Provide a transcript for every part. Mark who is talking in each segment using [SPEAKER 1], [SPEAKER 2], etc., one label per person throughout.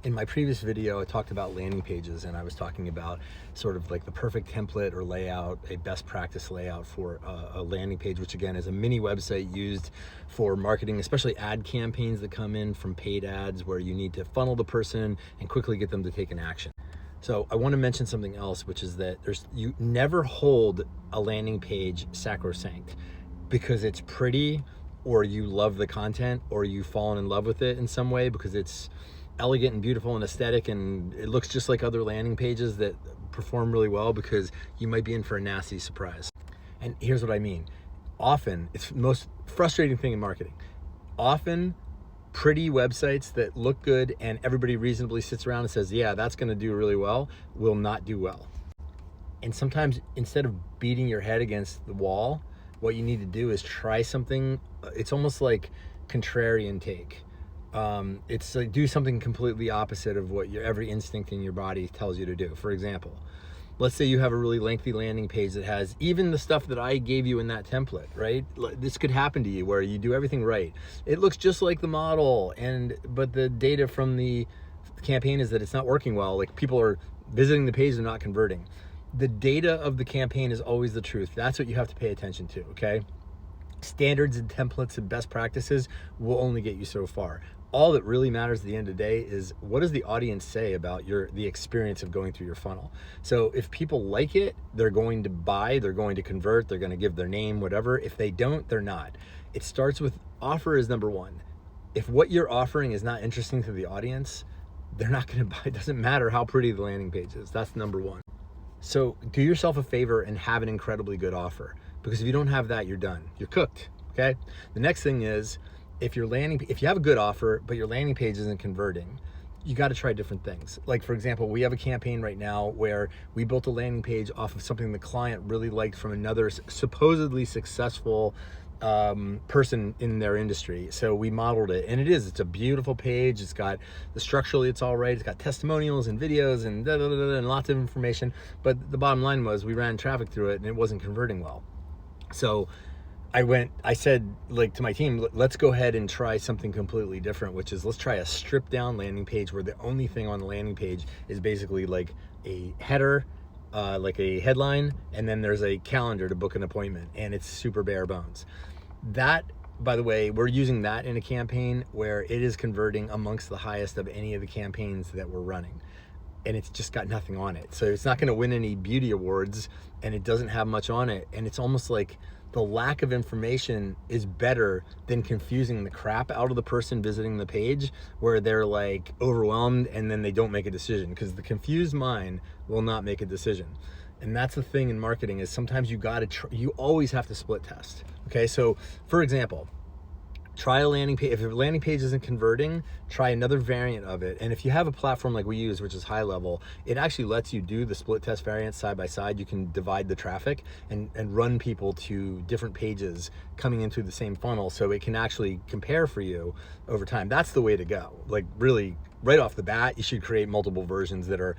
[SPEAKER 1] In my previous video, I talked about landing pages, and I was talking about sort of like the perfect template or layout, a best practice layout for a landing page, which again is a mini website used for marketing, especially ad campaigns that come in from paid ads where you need to funnel the person and quickly get them to take an action. So I want to mention something else, which is that you never hold a landing page sacrosanct because it's pretty, or you love the content, or you've fallen in love with it in some way because it's elegant and beautiful and aesthetic and it looks just like other landing pages that perform really well, because you might be in for a nasty surprise. And here's what I mean. Often, it's the most frustrating thing in marketing. Often, pretty websites that look good and everybody reasonably sits around and says, yeah, that's gonna do really well, will not do well. And sometimes instead of beating your head against the wall, what you need to do is try something. It's almost like contrarian take. It's like do something completely opposite of what every instinct in your body tells you to do. For example, let's say you have a really lengthy landing page that has even the stuff that I gave you in that template, right? This could happen to you where you do everything right. It looks just like the model, but the data from the campaign is that it's not working well. Like, people are visiting the page and not converting. The data of the campaign is always the truth. That's what you have to pay attention to, okay? Standards and templates and best practices will only get you so far. All that really matters at the end of the day is, what does the audience say about the experience of going through your funnel? So if people like it, they're going to buy, they're going to convert, they're going to give their name, whatever. If they don't, they're not. It starts with offer is number one. If what you're offering is not interesting to the audience, they're not going to buy. It doesn't matter how pretty the landing page is. That's number one. So do yourself a favor and have an incredibly good offer, because if you don't have that, you're done. You're cooked, okay? The next thing is, if you have a good offer, but your landing page isn't converting, you got to try different things. Like, for example, we have a campaign right now where we built a landing page off of something the client really liked from another supposedly successful person in their industry. So we modeled it, and it's a beautiful page. It's got structurally, it's all right. It's got testimonials and videos and and lots of information. But the bottom line was, we ran traffic through it and it wasn't converting well. So I said, like, to my team, let's go ahead and try something completely different, which is, let's try a stripped down landing page where the only thing on the landing page is basically like a header, like a headline, and then there's a calendar to book an appointment, and it's super bare bones. That, by the way, we're using that in a campaign where it is converting amongst the highest of any of the campaigns that we're running. And it's just got nothing on it. So it's not going to win any beauty awards, and it doesn't have much on it. And it's almost like the lack of information is better than confusing the crap out of the person visiting the page, where they're like overwhelmed and then they don't make a decision, because the confused mind will not make a decision. And that's the thing in marketing, is sometimes you always have to split test. Okay, so for example, try a landing page. If your landing page isn't converting, try another variant of it. And if you have a platform like we use, which is High Level, it actually lets you do the split test variants side by side. You can divide the traffic and run people to different pages coming into the same funnel, so it can actually compare for you over time. That's the way to go. Like, really, right off the bat, you should create multiple versions that are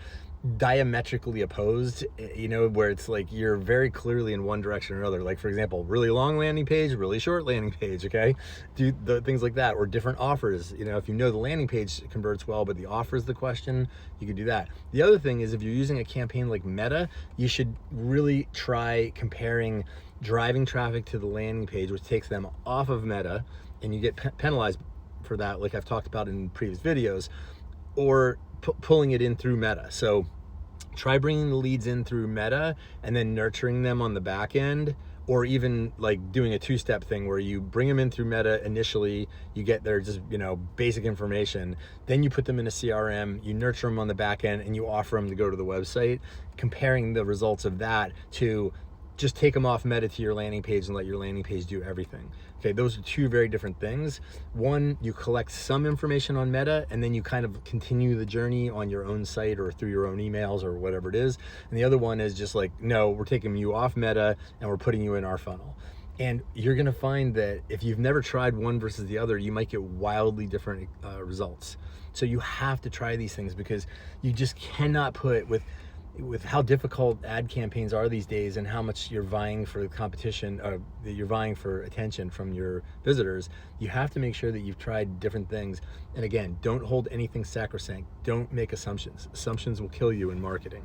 [SPEAKER 1] diametrically opposed, where it's like you're very clearly in one direction or another. Like, for example, really long landing page, really short landing page, okay? Do the things like that, or different offers. If you know the landing page converts well, but the offer is the question, you could do that. The other thing is, if you're using a campaign like Meta, you should really try comparing driving traffic to the landing page, which takes them off of Meta, and you get penalized for that, like I've talked about in previous videos, or pulling it in through Meta. So try bringing the leads in through Meta and then nurturing them on the back end, or even like doing a two-step thing where you bring them in through Meta initially, you get their just basic information, then you put them in a CRM, you nurture them on the back end, and you offer them to go to the website, comparing the results of that to just take them off Meta to your landing page and let your landing page do everything. Okay, those are two very different things. One, you collect some information on Meta, and then you kind of continue the journey on your own site or through your own emails or whatever it is. And the other one is just like, no, we're taking you off Meta and we're putting you in our funnel. And you're gonna find that if you've never tried one versus the other, you might get wildly different results. So you have to try these things, because you just cannot put with how difficult ad campaigns are these days and how much you're vying for competition, you're vying for attention from your visitors, you have to make sure that you've tried different things. And again, don't hold anything sacrosanct. Don't make assumptions. Assumptions will kill you in marketing.